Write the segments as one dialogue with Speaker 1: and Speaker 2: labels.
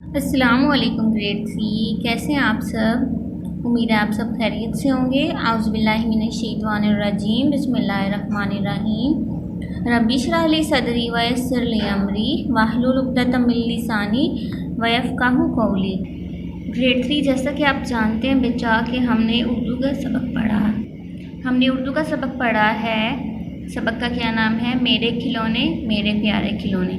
Speaker 1: अस्सलामुअलैकुम ग्रेड 3। कैसे हैं आप सब? उम्मीद है आप सब खैरियत से होंगे। आउज़ुबिल्लाहिमिनश्शैतानिर्रजीम बिस्मिल्लाहिर्रहमानिर्रहीम। रब्बी इश्रह ली सदरी व यस्सिर ली अमरी वाहलुल उक़दतम मिन लिसानी व यफ़क़हू क़ौली। ग्रेड 3, जैसा कि आप जानते हैं बच्चा कि हमने उर्दू का सबक पढ़ा है। सबक का क्या नाम है? मेरे खिलौने मेरे प्यारे खिलौने।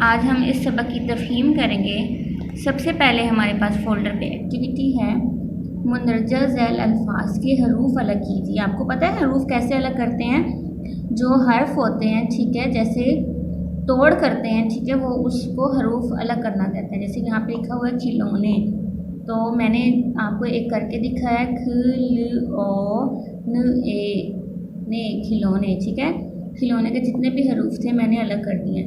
Speaker 1: आज हम इस सबक की तफ़हीम करेंगे। सबसे पहले हमारे पास फ़ोल्डर पे एक्टिविटी है, मुंदरजा ज़ैल अल्फाज के हरूफ अलग कीजिए। आपको पता है हरूफ कैसे अलग करते हैं? जो हर्फ होते हैं, ठीक है, जैसे तोड़ करते हैं, ठीक है, वो उसको हरूफ अलग करना कहते हैं। जैसे यहाँ पे लिखा हुआ है खिलौने, तो मैंने आपको एक करके दिखाया है ने खिलौने, ठीक है। खिलौने के जितने भी हरूफ थे मैंने अलग कर दिए।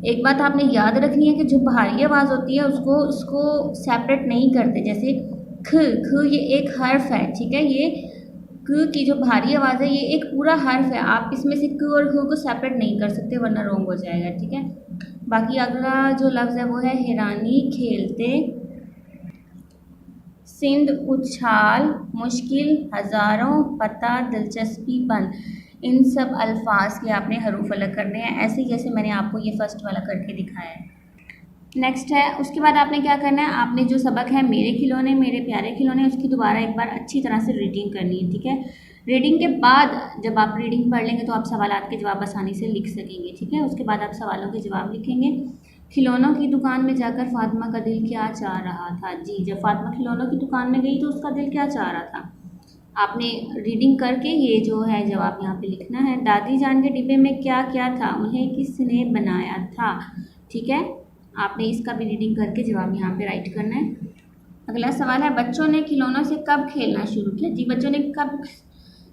Speaker 1: एक बात आपने याद रखनी है कि जो बाहरी आवाज़ होती है उसको सेपरेट नहीं करते। जैसे ख ये एक हर्फ है, ठीक है, ये क की जो बाहरी आवाज़ है ये एक पूरा हर्फ है। आप इसमें से क और ख को सेपरेट नहीं कर सकते वरना रॉन्ग हो जाएगा, ठीक है। बाकी अगला जो लफ्ज़ है वो है हैरानी, खेलते, सिंध, उछाल, मुश्किल, हज़ारों, पता, दिलचस्पीपन। इन सब अल्फाज के आपने हरूफ अलग करने हैं, ऐसे ही जैसे मैंने आपको ये फर्स्ट वाला करके दिखाया है। नेक्स्ट है, उसके बाद आपने क्या करना है, आपने जो सबक है मेरे खिलौने मेरे प्यारे खिलौने, उसकी दोबारा एक बार अच्छी तरह से रीडिंग करनी है, ठीक है। रीडिंग के बाद जब आप रीडिंग पढ़ लेंगे तो आप सवालात के जवाब आसानी से लिख सकेंगे, ठीक है। उसके बाद आप सवालों के जवाब लिखेंगे। खिलौनों की दुकान में जाकर फातिमा का दिल क्या चाह रहा था? जी, जब फातिमा खिलौनों की दुकान में गई तो उसका दिल क्या चाह रहा था? आपने रीडिंग करके ये जो है जवाब यहाँ पे लिखना है। दादी जान के डिब्बे में क्या क्या था? उन्हें किसने बनाया था? ठीक है, आपने इसका भी रीडिंग करके जवाब यहाँ पे राइट करना है। अगला सवाल है, बच्चों ने खिलौनों से कब खेलना शुरू किया? जी, बच्चों ने कब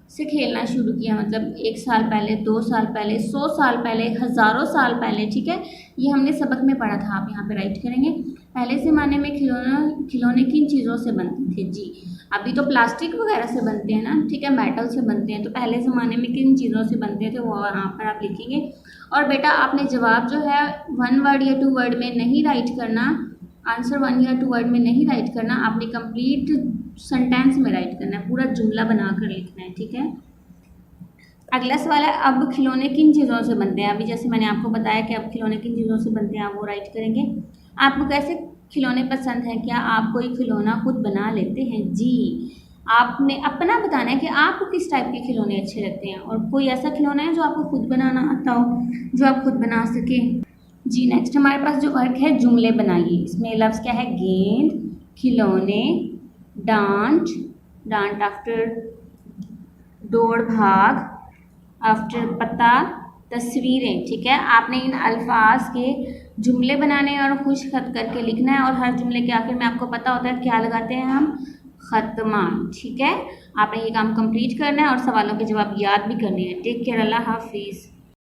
Speaker 1: से खेलना शुरू किया? मतलब 1 साल पहले, 2 साल पहले, 100 साल पहले, हज़ारों साल पहले, ठीक है। ये हमने सबक में पढ़ा था, आप यहाँ पे राइट करेंगे। पहले ज़माने में खिलौने किन चीज़ों से बनते थे? जी, अभी तो प्लास्टिक वगैरह से बनते हैं ना, ठीक है, मेटल से बनते हैं। तो पहले ज़माने में किन चीज़ों से बनते थे वो यहाँ पर आप लिखेंगे। और बेटा आपने जवाब जो है 1 वर्ड या 2 वर्ड में नहीं राइट करना, आंसर 1 या 2 वर्ड में नहीं राइट करना, आपने कंप्लीट सेंटेंस में राइट करना है, पूरा जुमला बनाकर लिखना है, ठीक है। अगला सवाल है, अब खिलौने किन चीज़ों से बनते हैं? अभी जैसे मैंने आपको बताया कि अब खिलौने किन चीज़ों से बनते हैं, आप वो राइट करेंगे। आपको कैसे खिलौने पसंद हैं? क्या आप कोई खिलौना खुद बना लेते हैं? जी, आपने अपना बताना है कि आपको किस टाइप के खिलौने अच्छे लगते हैं और कोई ऐसा खिलौना है जो आपको खुद बनाना आता हो, जो आप खुद बना सके। जी, नेक्स्ट हमारे पास जो वर्क है जुमले बनाइए। इसमें लफ्ज़ क्या है? गेंद, खिलौने, डांट, डांट आफ्टर दौड़ भाग, आफ्टर पता, तस्वीरें, ठीक है। आपने इन अल्फाज के जुमले बनाने और खुश खत करके लिखना है और हर जुमले के आखिर में आपको पता होता है क्या लगाते हैं हम? ख़त्मा, ठीक है। आपने ये काम कंप्लीट करना है और सवालों के जवाब याद भी करने हैं। टेक केयर, अल्लाह हाफिज़।